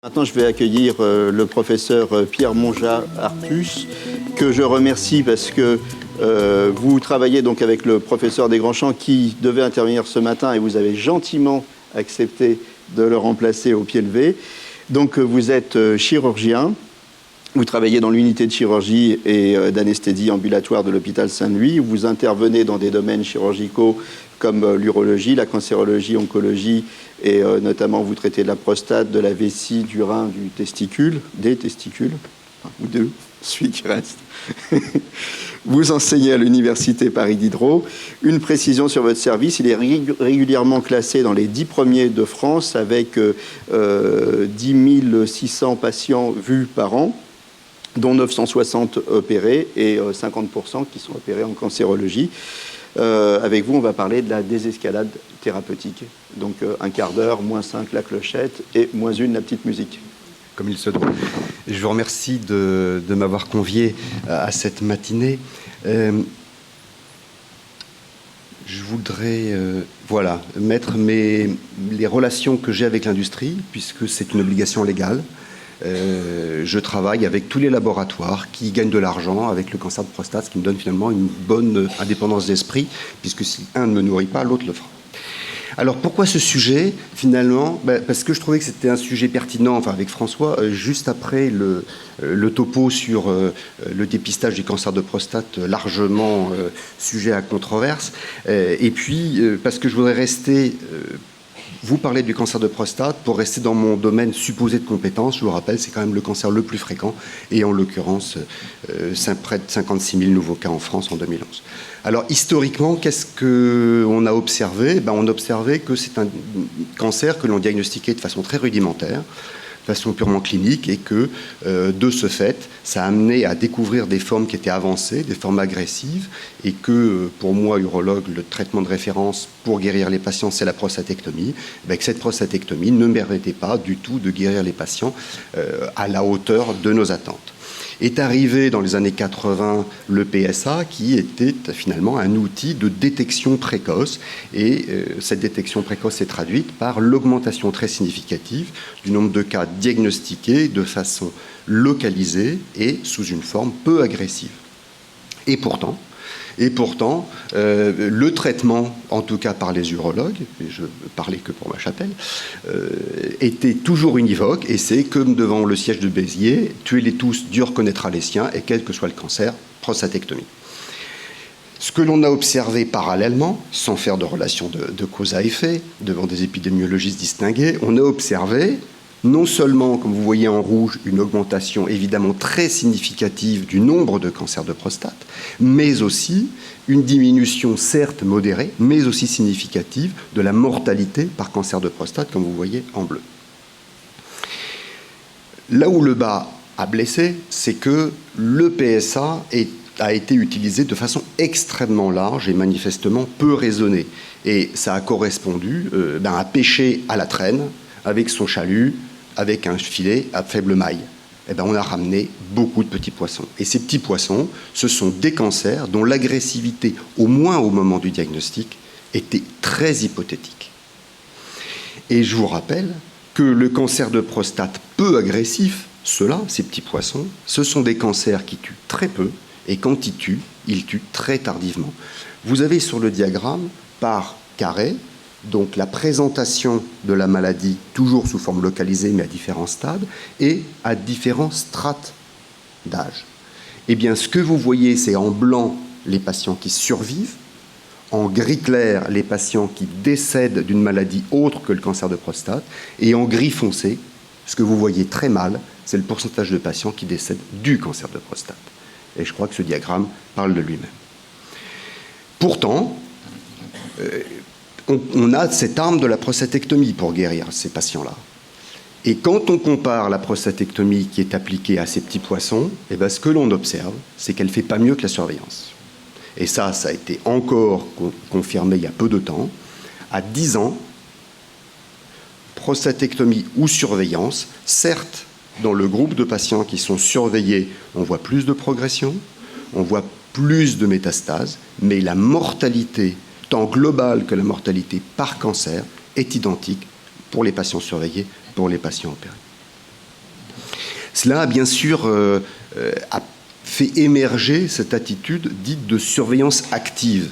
Maintenant, je vais accueillir le professeur Pierre Mongeat-Artus, que je remercie parce que vous travaillez donc avec le professeur Desgrandchamps qui devait intervenir ce matin et vous avez gentiment accepté de le remplacer au pied levé. Donc, vous êtes chirurgien, vous travaillez dans l'unité de chirurgie et d'anesthésie ambulatoire de l'hôpital Saint-Louis. Vous intervenez dans des domaines chirurgicaux comme l'urologie, la cancérologie, oncologie, et notamment vous traitez de la prostate, de la vessie, du rein, du testicule, des testicules, ou deux, celui qui reste. Vous enseignez à l'université Paris Diderot. Une précision sur votre service, il est régulièrement classé dans les 10 premiers de France avec 10 600 patients vus par an, dont 960 opérés et 50% qui sont opérés en cancérologie. Avec vous, on va parler de la désescalade thérapeutique. Donc un quart d'heure, -5 la clochette et -1 la petite musique. Comme il se doit. Et je vous remercie de m'avoir convié à cette matinée. Je voudrais mettre les relations que j'ai avec l'industrie, puisque c'est une obligation légale. Je travaille avec tous les laboratoires qui gagnent de l'argent avec le cancer de prostate, ce qui me donne finalement une bonne indépendance d'esprit, puisque si un ne me nourrit pas, l'autre le fera. Alors pourquoi ce sujet finalement? Parce que je trouvais que c'était un sujet pertinent, enfin avec François, juste après le topo sur le dépistage du cancer de prostate, largement sujet à controverse, et puis parce que je voudrais rester... Vous parlez du cancer de prostate, pour rester dans mon domaine supposé de compétence, je vous rappelle, c'est quand même le cancer le plus fréquent, et en l'occurrence, près de 56 000 nouveaux cas en France en 2011. Alors, historiquement, qu'est-ce qu'on a observé? On a observé que c'est un cancer que l'on diagnostiquait de façon très rudimentaire, de façon purement clinique, et que, de ce fait, ça a amené à découvrir des formes qui étaient avancées, des formes agressives, et que, pour moi, urologue, le traitement de référence pour guérir les patients, c'est la prostatectomie, que cette prostatectomie ne méritait pas du tout de guérir les patients à la hauteur de nos attentes. Est arrivé dans les années 80 le PSA, qui était finalement un outil de détection précoce. Et cette détection précoce s'est traduite par l'augmentation très significative du nombre de cas diagnostiqués de façon localisée et sous une forme peu agressive. Et pourtant, le traitement, en tout cas par les urologues, et je ne parlais que pour ma chapelle, était toujours univoque, et c'est comme devant le siège de Béziers, tuez-les tous, Dieu reconnaîtra les siens, et quel que soit le cancer, prostatectomie. Ce que l'on a observé parallèlement, sans faire de relation de cause à effet, devant des épidémiologistes distingués, on a observé non seulement, comme vous voyez en rouge, une augmentation évidemment très significative du nombre de cancers de prostate, mais aussi une diminution certes modérée, mais aussi significative de la mortalité par cancer de prostate, comme vous voyez en bleu. Là où le bas a blessé, c'est que le PSA a été utilisé de façon extrêmement large et manifestement peu raisonnée. Et ça a correspondu à pêcher à la traîne, avec son chalut, avec un filet à faible maille. On a ramené beaucoup de petits poissons. Et ces petits poissons, ce sont des cancers dont l'agressivité, au moins au moment du diagnostic, était très hypothétique. Et je vous rappelle que le cancer de prostate peu agressif, ceux-là, ces petits poissons, ce sont des cancers qui tuent très peu, et quand ils tuent très tardivement. Vous avez sur le diagramme, par carré, donc la présentation de la maladie, toujours sous forme localisée, mais à différents stades, et à différents strates d'âge. Eh bien, ce que vous voyez, c'est en blanc les patients qui survivent, en gris clair les patients qui décèdent d'une maladie autre que le cancer de prostate, et en gris foncé, ce que vous voyez très mal, c'est le pourcentage de patients qui décèdent du cancer de prostate. Et je crois que ce diagramme parle de lui-même. Pourtant, on a cette arme de la prostatectomie pour guérir ces patients-là. Et quand on compare la prostatectomie qui est appliquée à ces petits poissons, ce que l'on observe, c'est qu'elle ne fait pas mieux que la surveillance. Et ça a été encore confirmé il y a peu de temps. À 10 ans, prostatectomie ou surveillance, certes, dans le groupe de patients qui sont surveillés, on voit plus de progression, on voit plus de métastases, mais la mortalité tant globale que la mortalité par cancer est identique pour les patients surveillés, pour les patients opérés. Cela a bien sûr a fait émerger cette attitude dite de surveillance active.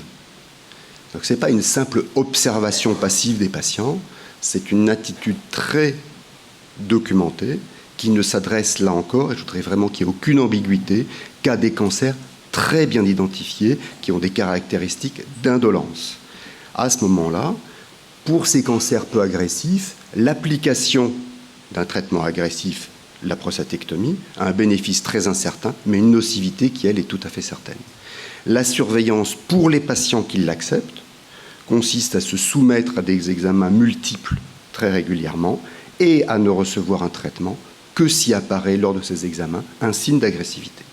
Donc ce n'est pas une simple observation passive des patients, c'est une attitude très documentée qui ne s'adresse là encore, et je voudrais vraiment qu'il n'y ait aucune ambiguïté, qu'à des cancers très bien identifiés qui ont des caractéristiques d'indolence. À ce moment-là, pour ces cancers peu agressifs, l'application d'un traitement agressif, la prostatectomie, a un bénéfice très incertain, mais une nocivité qui, elle, est tout à fait certaine. La surveillance pour les patients qui l'acceptent consiste à se soumettre à des examens multiples très régulièrement et à ne recevoir un traitement que s'y apparaît lors de ces examens un signe d'agressivité.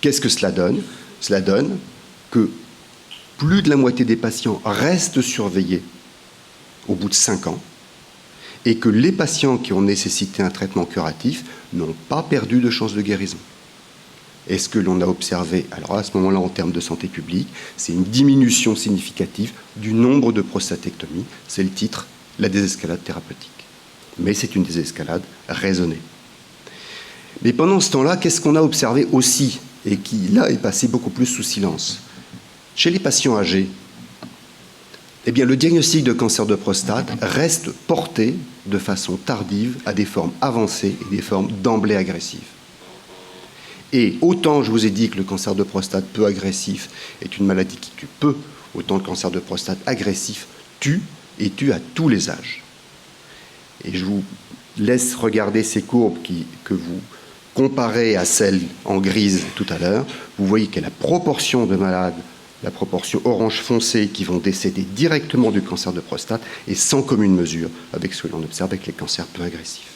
Qu'est-ce que cela donne? Cela donne que plus de la moitié des patients restent surveillés au bout de 5 ans et que les patients qui ont nécessité un traitement curatif n'ont pas perdu de chance de guérison. Et ce que l'on a observé, alors à ce moment-là en termes de santé publique, c'est une diminution significative du nombre de prostatectomies. C'est le titre, la désescalade thérapeutique. Mais c'est une désescalade raisonnée. Mais pendant ce temps-là, qu'est-ce qu'on a observé aussi, et qui là est passé beaucoup plus sous silence? Chez les patients âgés, eh bien, le diagnostic de cancer de prostate reste porté de façon tardive à des formes avancées et des formes d'emblée agressives. Et autant je vous ai dit que le cancer de prostate peu agressif est une maladie qui tue peu, autant le cancer de prostate agressif tue et tue à tous les âges. Et je vous laisse regarder ces courbes que vous comparez à celles en grise tout à l'heure. Vous voyez que la proportion de malades, la proportion orange foncé qui vont décéder directement du cancer de prostate est sans commune mesure avec ce que l'on observe avec les cancers peu agressifs.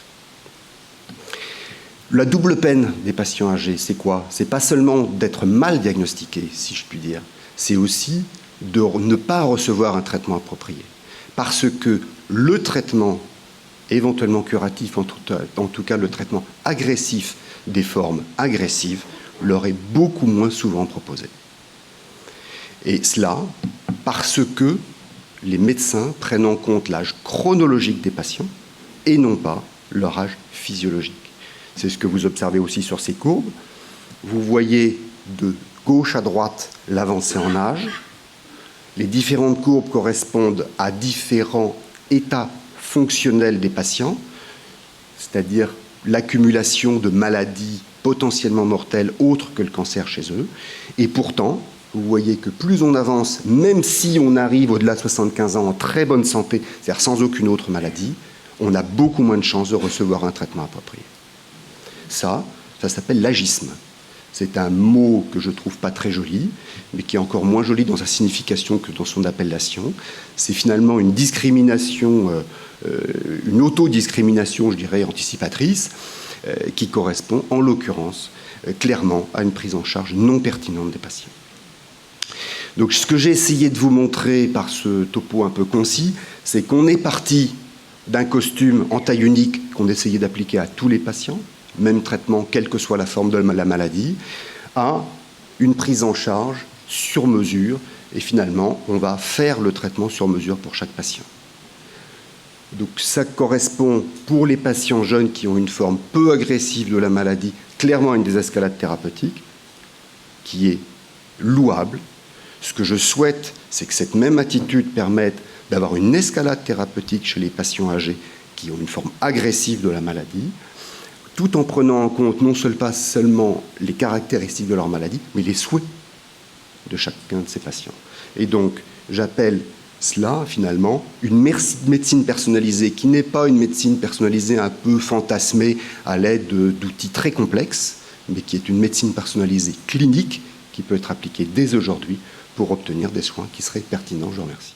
La double peine des patients âgés, c'est quoi? C'est pas seulement d'être mal diagnostiqué, si je puis dire, c'est aussi de ne pas recevoir un traitement approprié. Parce que le traitement, éventuellement curatif, en tout cas le traitement agressif des formes agressives, leur est beaucoup moins souvent proposé. Et cela parce que les médecins prennent en compte l'âge chronologique des patients et non pas leur âge physiologique. C'est ce que vous observez aussi sur ces courbes. Vous voyez de gauche à droite l'avancée en âge. Les différentes courbes correspondent à différents états fonctionnels des patients, c'est-à-dire l'accumulation de maladies potentiellement mortelles autres que le cancer chez eux. Et pourtant, vous voyez que plus on avance, même si on arrive au-delà de 75 ans en très bonne santé, c'est-à-dire sans aucune autre maladie, on a beaucoup moins de chances de recevoir un traitement approprié. Ça s'appelle l'agisme. C'est un mot que je ne trouve pas très joli, mais qui est encore moins joli dans sa signification que dans son appellation. C'est finalement une discrimination, une autodiscrimination, je dirais, anticipatrice, qui correspond, en l'occurrence, clairement à une prise en charge non pertinente des patients. Donc, ce que j'ai essayé de vous montrer par ce topo un peu concis, c'est qu'on est parti d'un costume en taille unique qu'on essayait d'appliquer à tous les patients, même traitement, quelle que soit la forme de la maladie, à une prise en charge sur mesure, et finalement, on va faire le traitement sur mesure pour chaque patient. Donc ça correspond, pour les patients jeunes qui ont une forme peu agressive de la maladie, clairement à une désescalade thérapeutique, qui est louable. Ce que je souhaite, c'est que cette même attitude permette d'avoir une escalade thérapeutique chez les patients âgés qui ont une forme agressive de la maladie, tout en prenant en compte non seulement les caractéristiques de leur maladie, mais les souhaits de chacun de ces patients. Et donc, j'appelle cela, finalement, une médecine personnalisée qui n'est pas une médecine personnalisée un peu fantasmée à l'aide d'outils très complexes, mais qui est une médecine personnalisée clinique qui peut être appliquée dès aujourd'hui pour obtenir des soins qui seraient pertinents. Je vous remercie.